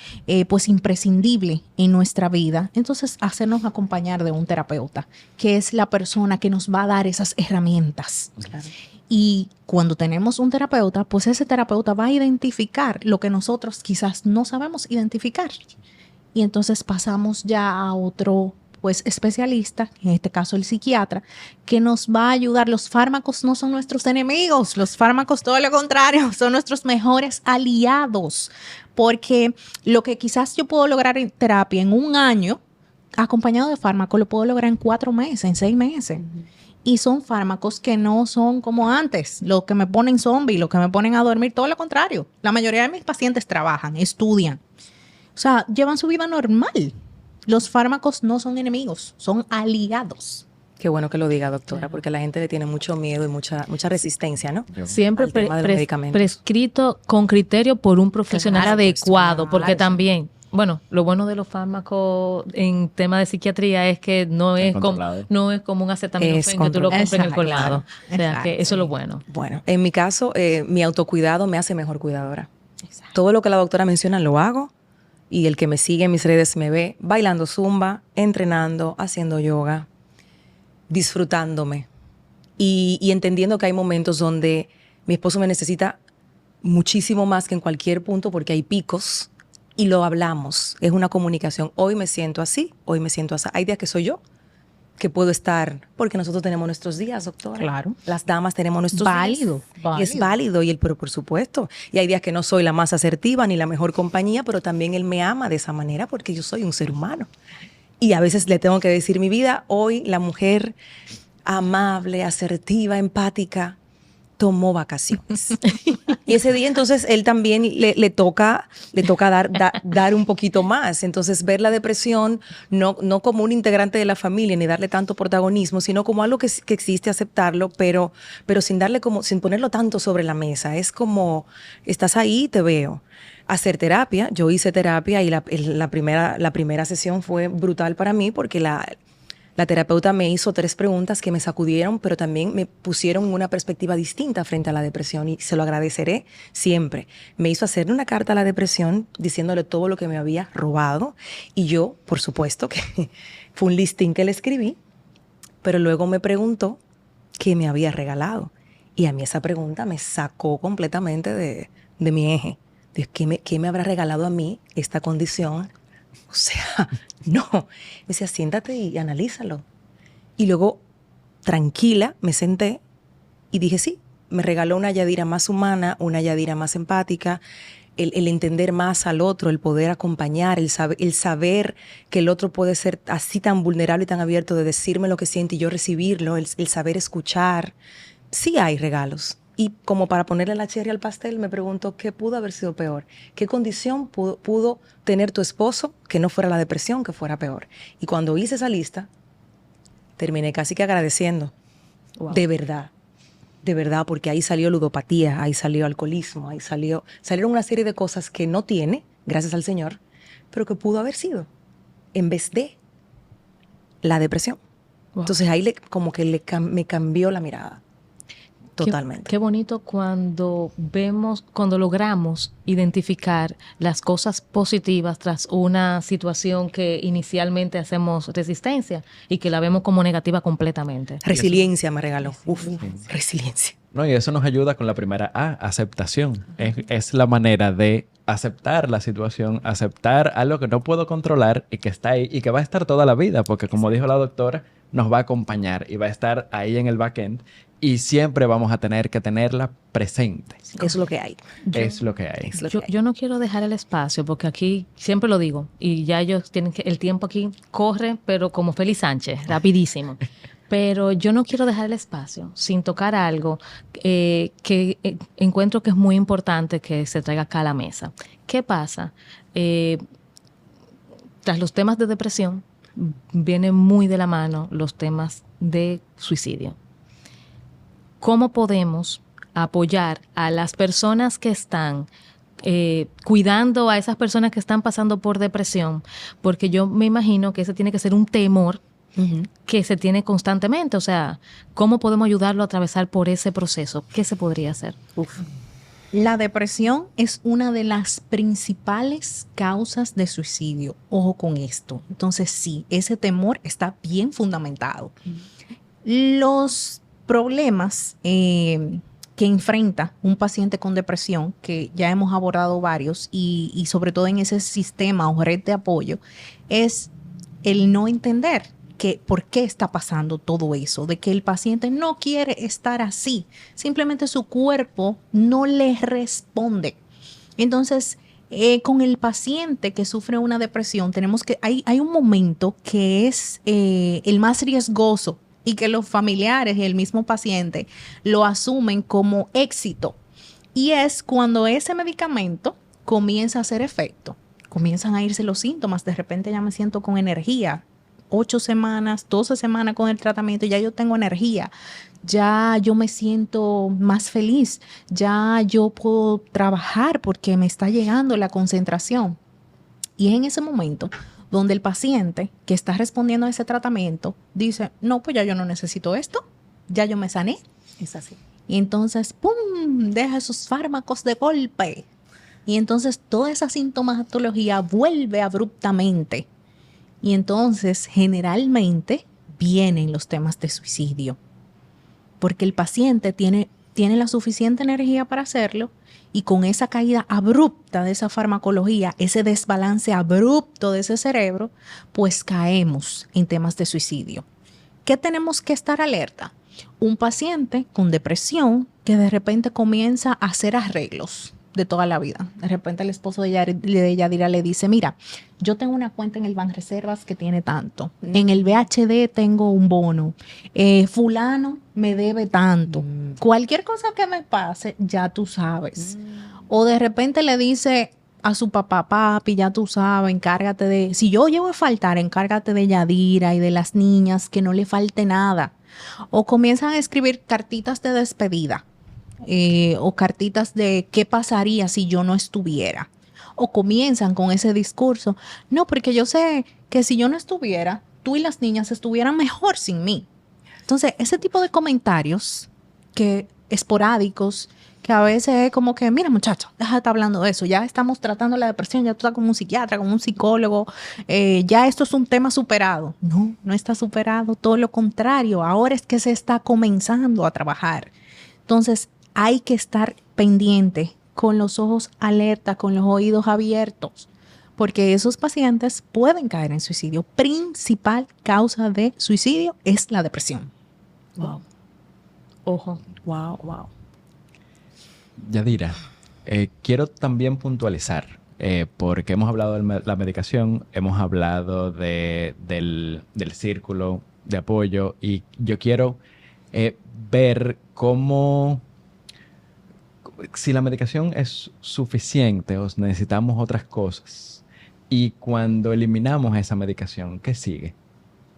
pues imprescindible en nuestra vida, entonces hacernos acompañar de un terapeuta, que es la persona que nos va a dar esas herramientas. Claro. Y cuando tenemos un terapeuta, pues ese terapeuta va a identificar lo que nosotros quizás no sabemos identificar. Y entonces pasamos ya a otro pues especialista, en este caso el psiquiatra, que nos va a ayudar. Los fármacos no son nuestros enemigos, los fármacos todo lo contrario, son nuestros mejores aliados, porque lo que quizás yo puedo lograr en terapia en 1 año, acompañado de fármaco, lo puedo lograr en 4 meses, en 6 meses. Y son fármacos que no son como antes, los que me ponen zombie, los que me ponen a dormir, todo lo contrario. La mayoría de mis pacientes trabajan, estudian. O sea, llevan su vida normal. Los fármacos no son enemigos, son aliados. Qué bueno que lo diga, doctora, porque la gente le tiene mucho miedo y mucha resistencia, ¿no? Siempre Al tema de los medicamentos. prescrito con criterio por un profesional Claro, adecuado, pues, porque claro, también, bueno, lo bueno de los fármacos en tema de psiquiatría es que no es como un acetaminofén que tú lo compras en el colado. O sea, Exacto, que eso es lo bueno. Bueno, en mi caso, mi autocuidado me hace mejor cuidadora. Todo lo que la doctora menciona lo hago. Y el que me sigue en mis redes me ve bailando zumba, entrenando, haciendo yoga, disfrutándome y entendiendo que hay momentos donde mi esposo me necesita muchísimo más que en cualquier punto porque hay picos y lo hablamos. Es una comunicación. Hoy me siento así, hoy me siento así. Hay días que soy yo, que puedo estar, porque nosotros tenemos nuestros días, doctora. Claro. Las damas tenemos nuestros Válido, días. válido. Y es válido, pero por supuesto. Y hay días que no soy la más asertiva ni la mejor compañía, pero también él me ama de esa manera porque yo soy un ser humano. Y a veces le tengo que decir mi vida, hoy la mujer amable, asertiva, empática, tomó vacaciones. Y ese día entonces él también le toca dar un poquito más. Entonces ver la depresión no como un integrante de la familia ni darle tanto protagonismo, sino como algo que existe, aceptarlo, pero sin ponerlo tanto sobre la mesa. Es como, estás ahí, te veo. Hacer terapia, yo hice terapia y la primera sesión fue brutal para mí porque la terapeuta me hizo 3 preguntas que me sacudieron, pero también me pusieron en una perspectiva distinta frente a la depresión y se lo agradeceré siempre. Me hizo hacerle una carta a la depresión diciéndole todo lo que me había robado y yo, por supuesto, que fue un listín que le escribí, pero luego me preguntó qué me había regalado y a mí esa pregunta me sacó completamente de mi eje. ¿Qué me habrá regalado a mí esta condición? O sea, no. Me decía, siéntate y analízalo. Y luego, tranquila, me senté y dije, sí, me regaló una Yadira más humana, una Yadira más empática, el entender más al otro, el poder acompañar, el saber que el otro puede ser así tan vulnerable y tan abierto de decirme lo que siente y yo recibirlo, el saber escuchar. Sí hay regalos. Y como para ponerle la cherry al pastel, me pregunto qué pudo haber sido peor. ¿Qué condición pudo tener tu esposo que no fuera la depresión, que fuera peor? Y cuando hice esa lista, terminé casi que agradeciendo. Wow. De verdad, porque ahí salió ludopatía, ahí salió alcoholismo, salieron una serie de cosas que no tiene, gracias al Señor, pero que pudo haber sido, en vez de la depresión. Wow. Entonces ahí me cambió la mirada. Totalmente. Qué bonito cuando logramos identificar las cosas positivas tras una situación que inicialmente hacemos resistencia y que la vemos como negativa completamente. Resiliencia me regaló. Resiliencia. No, y eso nos ayuda con la primera A, aceptación. Es la manera de aceptar la situación, aceptar algo que no puedo controlar y que está ahí y que va a estar toda la vida, porque como dijo la doctora, nos va a acompañar y va a estar ahí en el backend y siempre vamos a tener que tenerla presente. Es lo que hay. Es lo que hay. Yo no quiero dejar el espacio porque aquí siempre lo digo y ya ellos tienen que, el tiempo aquí corre, pero como Félix Sánchez, rapidísimo. Pero yo no quiero dejar el espacio sin tocar algo que encuentro que es muy importante que se traiga acá a la mesa. ¿Qué pasa? Tras los temas de depresión, vienen muy de la mano los temas de suicidio. ¿Cómo podemos apoyar a las personas que están cuidando a esas personas que están pasando por depresión? Porque yo me imagino que ese tiene que ser un temor que se tiene constantemente. O sea, ¿cómo podemos ayudarlo a atravesar por ese proceso? ¿Qué se podría hacer? La depresión es una de las principales causas de suicidio. Ojo con esto. Entonces, sí, ese temor está bien fundamentado. Los problemas que enfrenta un paciente con depresión, que ya hemos abordado varios, y sobre todo en ese sistema o red de apoyo, es el no entender por qué está pasando todo eso, de que el paciente no quiere estar así, simplemente su cuerpo no le responde. Entonces, con el paciente que sufre una depresión, hay un momento que es el más riesgoso y que los familiares y el mismo paciente lo asumen como éxito. Y es cuando ese medicamento comienza a hacer efecto, comienzan a irse los síntomas, de repente ya me siento con energía, 8 semanas, 12 semanas con el tratamiento, ya yo tengo energía, ya yo me siento más feliz, ya yo puedo trabajar porque me está llegando la concentración. Y es en ese momento donde el paciente que está respondiendo a ese tratamiento dice, no, pues ya yo no necesito esto, ya yo me sané. Es así. Y entonces, ¡pum!, deja esos fármacos de golpe. Y entonces toda esa sintomatología vuelve abruptamente. Y entonces, generalmente, vienen los temas de suicidio. Porque el paciente tiene la suficiente energía para hacerlo y con esa caída abrupta de esa farmacología, ese desbalance abrupto de ese cerebro, pues caemos en temas de suicidio. ¿Qué tenemos que estar alerta? Un paciente con depresión que de repente comienza a hacer arreglos de toda la vida. De repente el esposo de Yadira le dice, mira, yo tengo una cuenta en el Banreservas que tiene tanto. En el VHD tengo un bono. Fulano me debe tanto. Cualquier cosa que me pase, ya tú sabes. O de repente le dice a su papá, papi, ya tú sabes, encárgate de... Si yo llego a faltar, encárgate de Yadira y de las niñas, que no le falte nada. O comienzan a escribir cartitas de despedida. O cartitas de qué pasaría si yo no estuviera. O comienzan con ese discurso, no, porque yo sé que si yo no estuviera, tú y las niñas estuvieran mejor sin mí. Entonces, ese tipo de comentarios que esporádicos, que a veces es como que, mira muchacho, deja de estar hablando de eso, ya estamos tratando la depresión, ya tú estás como un psiquiatra, como un psicólogo, ya esto es un tema superado. No, no está superado, todo lo contrario, ahora es que se está comenzando a trabajar. Entonces, hay que estar pendiente, con los ojos alerta, con los oídos abiertos, porque esos pacientes pueden caer en suicidio. Principal causa de suicidio es la depresión. Wow. Ojo. Wow. Yadira, quiero también puntualizar, porque hemos hablado de la medicación, hemos hablado del círculo de apoyo y yo quiero ver cómo... Si la medicación es suficiente o necesitamos otras cosas y cuando eliminamos esa medicación, ¿qué sigue?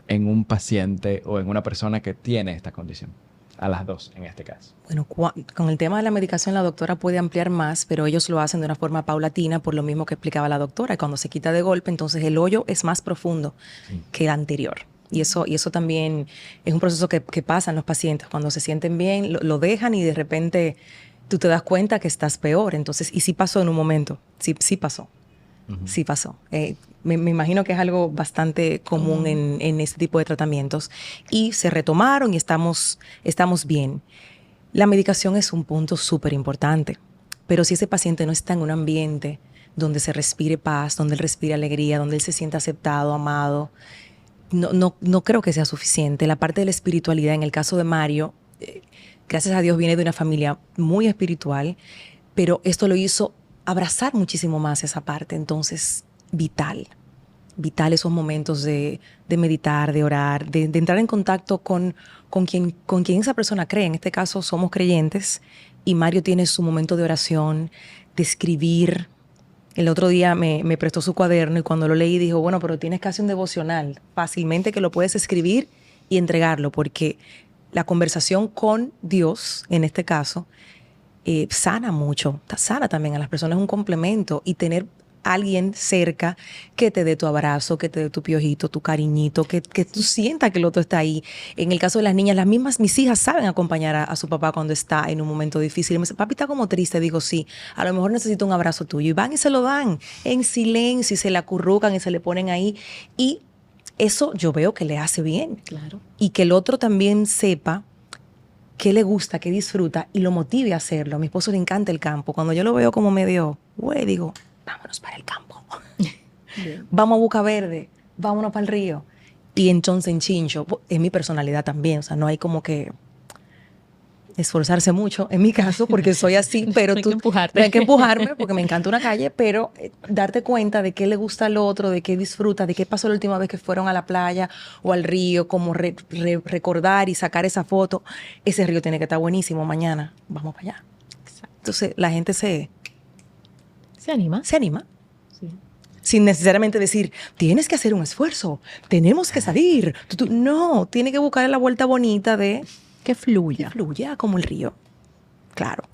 en un paciente o en una persona que tiene esta condición? A las dos, en este caso. Bueno, con el tema de la medicación la doctora puede ampliar más, pero ellos lo hacen de una forma paulatina, por lo mismo que explicaba la doctora. Y cuando se quita de golpe, entonces el hoyo es más profundo que el anterior. Y eso también es un proceso que pasa en los pacientes. Cuando se sienten bien, lo dejan y de repente tú te das cuenta que estás peor. Entonces, y sí pasó en un momento, sí pasó. Sí pasó. Me imagino que es algo bastante común en este tipo de tratamientos. Y se retomaron y estamos bien. La medicación es un punto súper importante. Pero si ese paciente no está en un ambiente donde se respire paz, donde él respire alegría, donde él se sienta aceptado, amado, no creo que sea suficiente. La parte de la espiritualidad, en el caso de Mario, gracias a Dios viene de una familia muy espiritual, pero esto lo hizo abrazar muchísimo más esa parte. Entonces, vital esos momentos de meditar, de orar, de entrar en contacto con quien esa persona cree. En este caso somos creyentes y Mario tiene su momento de oración, de escribir. El otro día me prestó su cuaderno y cuando lo leí dijo, bueno, pero tienes casi un devocional, fácilmente que lo puedes escribir y entregarlo, porque la conversación con Dios, en este caso, sana mucho, sana también a las personas, es un complemento, y tener alguien cerca que te dé tu abrazo, que te dé tu piojito, tu cariñito, que tú sientas que el otro está ahí. En el caso de las niñas, mis hijas saben acompañar a su papá cuando está en un momento difícil. Y me dice, papi, está como triste. Digo, sí, a lo mejor necesito un abrazo tuyo. Y van y se lo dan en silencio y se le acurrucan y se le ponen ahí. Y eso yo veo que le hace bien. Claro. Y que el otro también sepa qué le gusta, qué disfruta y lo motive a hacerlo. A mi esposo le encanta el campo. Cuando yo lo veo como medio, güey, digo, vámonos para el campo. Vamos a Boca Verde, vámonos para el río. Y entonces en Chincho, es mi personalidad también, o sea, no hay como que esforzarse mucho, en mi caso, porque soy así, pero hay que empujarte. hay que empujarme porque me encanta una calle, pero darte cuenta de qué le gusta al otro, de qué disfruta, de qué pasó la última vez que fueron a la playa o al río, como recordar y sacar esa foto. Ese río tiene que estar buenísimo, mañana vamos para allá. Exacto. Entonces la gente se anima. Sí. Sin necesariamente decir, tienes que hacer un esfuerzo, tenemos que salir. No, tiene que buscar la vuelta bonita de Que fluya. que fluya como el río. Claro.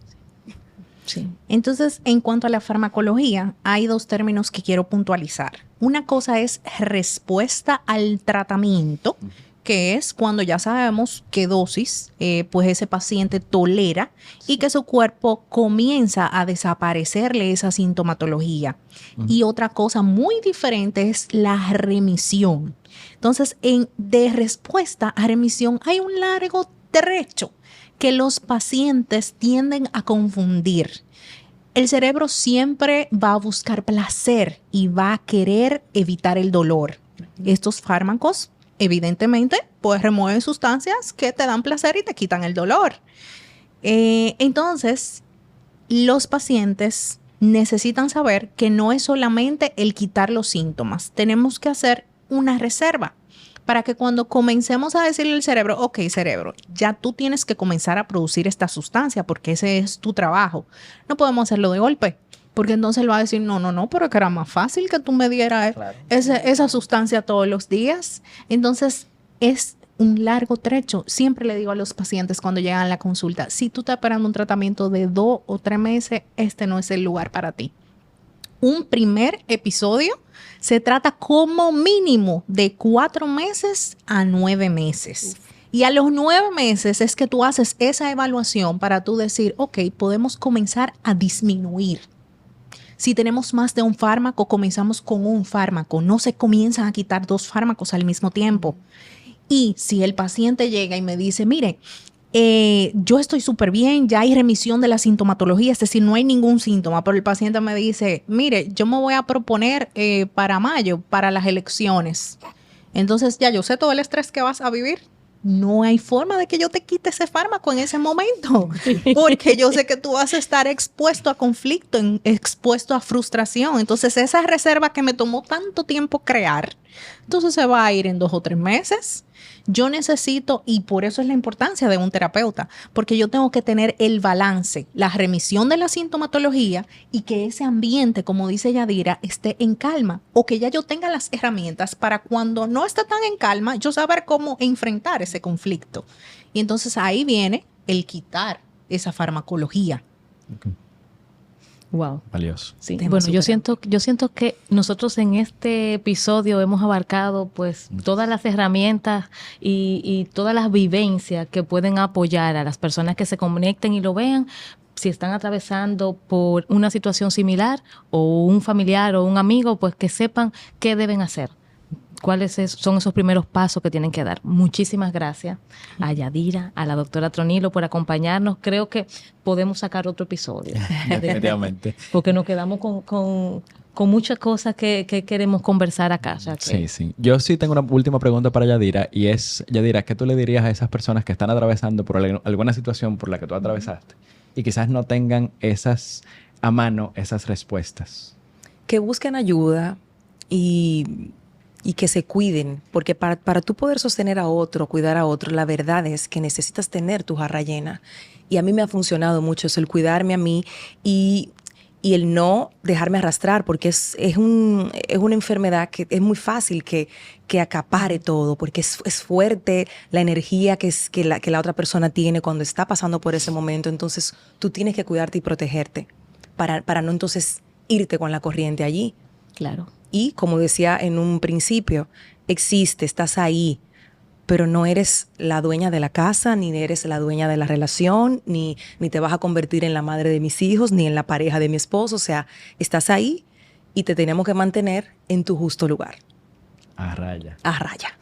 Sí. Entonces, en cuanto a la farmacología, hay dos términos que quiero puntualizar. Una cosa es respuesta al tratamiento, que es cuando ya sabemos qué dosis pues ese paciente tolera y que su cuerpo comienza a desaparecerle esa sintomatología. Y otra cosa muy diferente es la remisión. Entonces, de respuesta a remisión hay un largo trecho que los pacientes tienden a confundir. El cerebro siempre va a buscar placer y va a querer evitar el dolor. Estos fármacos, evidentemente, pues remueven sustancias que te dan placer y te quitan el dolor. Entonces, los pacientes necesitan saber que no es solamente el quitar los síntomas. Tenemos que hacer una reserva para que cuando comencemos a decirle al cerebro, ok, cerebro, ya tú tienes que comenzar a producir esta sustancia porque ese es tu trabajo. No podemos hacerlo de golpe, porque entonces él va a decir, no, pero que era más fácil que tú me dieras esa sustancia todos los días. Entonces, es un largo trecho. Siempre le digo a los pacientes cuando llegan a la consulta, si tú estás esperando un tratamiento de 2 o 3 meses, este no es el lugar para ti. Un primer episodio se trata como mínimo de 4 meses a 9 meses. Y a los 9 meses es que tú haces esa evaluación para tú decir, ok, podemos comenzar a disminuir. Si tenemos más de un fármaco, comenzamos con un fármaco. No se comienzan a quitar 2 fármacos al mismo tiempo. Y si el paciente llega y me dice, mire, yo estoy súper bien, ya hay remisión de la sintomatología, es decir, no hay ningún síntoma, pero el paciente me dice, mire, yo me voy a proponer para mayo, para las elecciones. Entonces ya yo sé todo el estrés que vas a vivir. No hay forma de que yo te quite ese fármaco en ese momento, porque yo sé que tú vas a estar expuesto a conflicto, expuesto a frustración. Entonces esa reserva que me tomó tanto tiempo crear, entonces se va a ir en 2 o 3 meses. Yo necesito, y por eso es la importancia de un terapeuta, porque yo tengo que tener el balance, la remisión de la sintomatología y que ese ambiente, como dice Yadira, esté en calma o que ya yo tenga las herramientas para cuando no esté tan en calma, yo saber cómo enfrentar ese conflicto. Y entonces ahí viene el quitar esa farmacología. Okay. Wow. Valioso. Sí. Bueno, yo siento que nosotros en este episodio hemos abarcado pues todas las herramientas y todas las vivencias que pueden apoyar a las personas que se conecten y lo vean, si están atravesando por una situación similar o un familiar o un amigo, pues que sepan qué deben hacer. ¿Cuáles son esos primeros pasos que tienen que dar? Muchísimas gracias a Yadira, a la doctora Tronilo por acompañarnos. Creo que podemos sacar otro episodio. Definitivamente. Porque nos quedamos con muchas cosas que queremos conversar acá. O sea que... Sí. Yo sí tengo una última pregunta para Yadira y es, Yadira, ¿qué tú le dirías a esas personas que están atravesando por alguna situación por la que tú atravesaste y quizás no tengan a mano esas respuestas? Que busquen ayuda y que se cuiden, porque para tú poder sostener a otro, cuidar a otro, la verdad es que necesitas tener tu jarra llena. Y a mí me ha funcionado mucho eso, el cuidarme a mí y el no dejarme arrastrar, porque es una enfermedad que es muy fácil que acapare todo, porque es fuerte la energía que la otra persona tiene cuando está pasando por ese momento. Entonces tú tienes que cuidarte y protegerte para no entonces irte con la corriente allí. Claro. Y como decía en un principio, estás ahí, pero no eres la dueña de la casa, ni eres la dueña de la relación, ni te vas a convertir en la madre de mis hijos, ni en la pareja de mi esposo. O sea, estás ahí y te tenemos que mantener en tu justo lugar. A raya. A raya.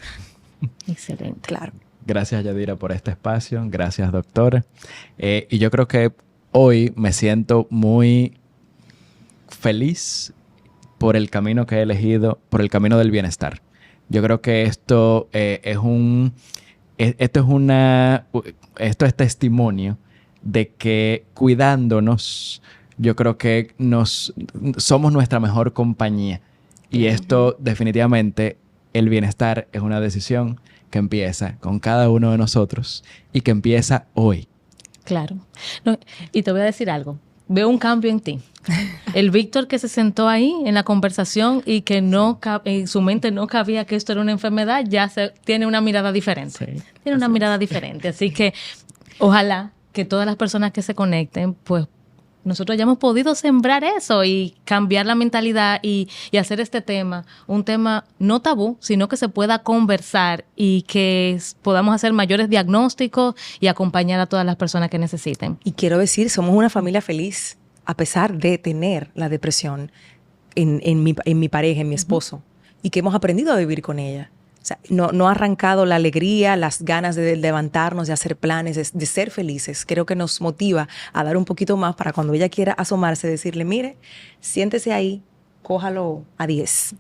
Excelente. Claro. Gracias, Yadira, por este espacio. Gracias, doctora. Y yo creo que hoy me siento muy feliz por el camino que he elegido, por el camino del bienestar. Yo creo que esto esto es testimonio de que cuidándonos, yo creo que somos nuestra mejor compañía. Y esto definitivamente, el bienestar es una decisión que empieza con cada uno de nosotros y que empieza hoy. Claro. No, y te voy a decir algo. Veo un cambio en ti. El Víctor que se sentó ahí en la conversación y que en su mente no cabía que esto era una enfermedad, ya tiene una mirada diferente. Sí. Tiene una mirada diferente. Así que ojalá que todas las personas que se conecten, pues nosotros hayamos podido sembrar eso y cambiar la mentalidad y hacer este tema un tema no tabú, sino que se pueda conversar y que podamos hacer mayores diagnósticos y acompañar a todas las personas que necesiten. Y quiero decir, somos una familia feliz, a pesar de tener la depresión en mi pareja, en mi esposo, y que hemos aprendido a vivir con ella. O sea, no ha arrancado la alegría, las ganas de levantarnos, de hacer planes, de ser felices. Creo que nos motiva a dar un poquito más para cuando ella quiera asomarse, decirle, mire, siéntese ahí, cójalo a 10.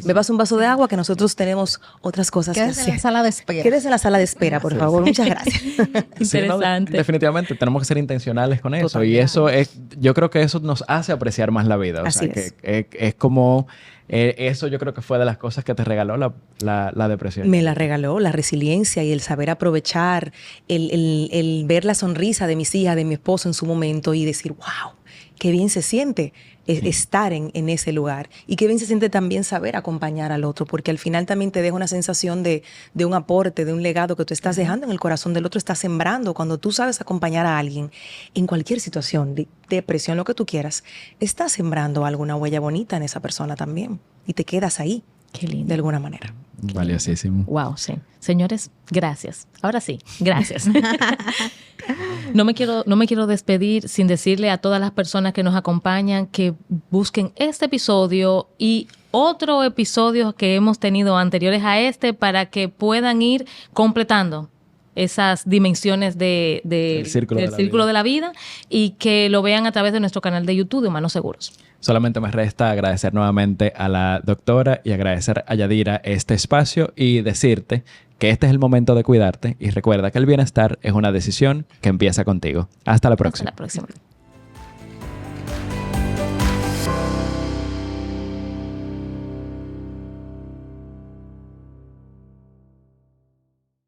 Bebas un vaso de agua, que nosotros tenemos otras cosas que hacer. Quédese en la sala de espera. Quédese en la sala de espera, por favor. Muchas gracias. Interesante. Sí, definitivamente tenemos que ser intencionales con eso. Totalmente. Y eso yo creo que eso nos hace apreciar más la vida. O Así sea, es. que es como, eso yo creo que fue de las cosas que te regaló la depresión. Me la regaló la resiliencia y el saber aprovechar, el ver la sonrisa de mis hijas, de mi esposo en su momento y decir, wow, qué bien se siente estar en ese lugar. Y qué bien se siente también saber acompañar al otro, porque al final también te deja una sensación de un aporte, de un legado que tú estás dejando en el corazón del otro, estás sembrando. Cuando tú sabes acompañar a alguien en cualquier situación, de depresión, lo que tú quieras, estás sembrando alguna huella bonita en esa persona también. Y te quedas ahí, Qué lindo. de alguna manera. Valiosísimo. Wow, sí. Señores, gracias. Ahora sí, gracias. No me quiero despedir sin decirle a todas las personas que nos acompañan que busquen este episodio y otros episodios que hemos tenido anteriores a este para que puedan ir completando esas dimensiones del círculo de la vida y que lo vean a través de nuestro canal de YouTube de Humanos Seguros. Solamente me resta agradecer nuevamente a la doctora y agradecer a Yadira este espacio y decirte que este es el momento de cuidarte y recuerda que el bienestar es una decisión que empieza contigo. Hasta la próxima. Hasta la próxima.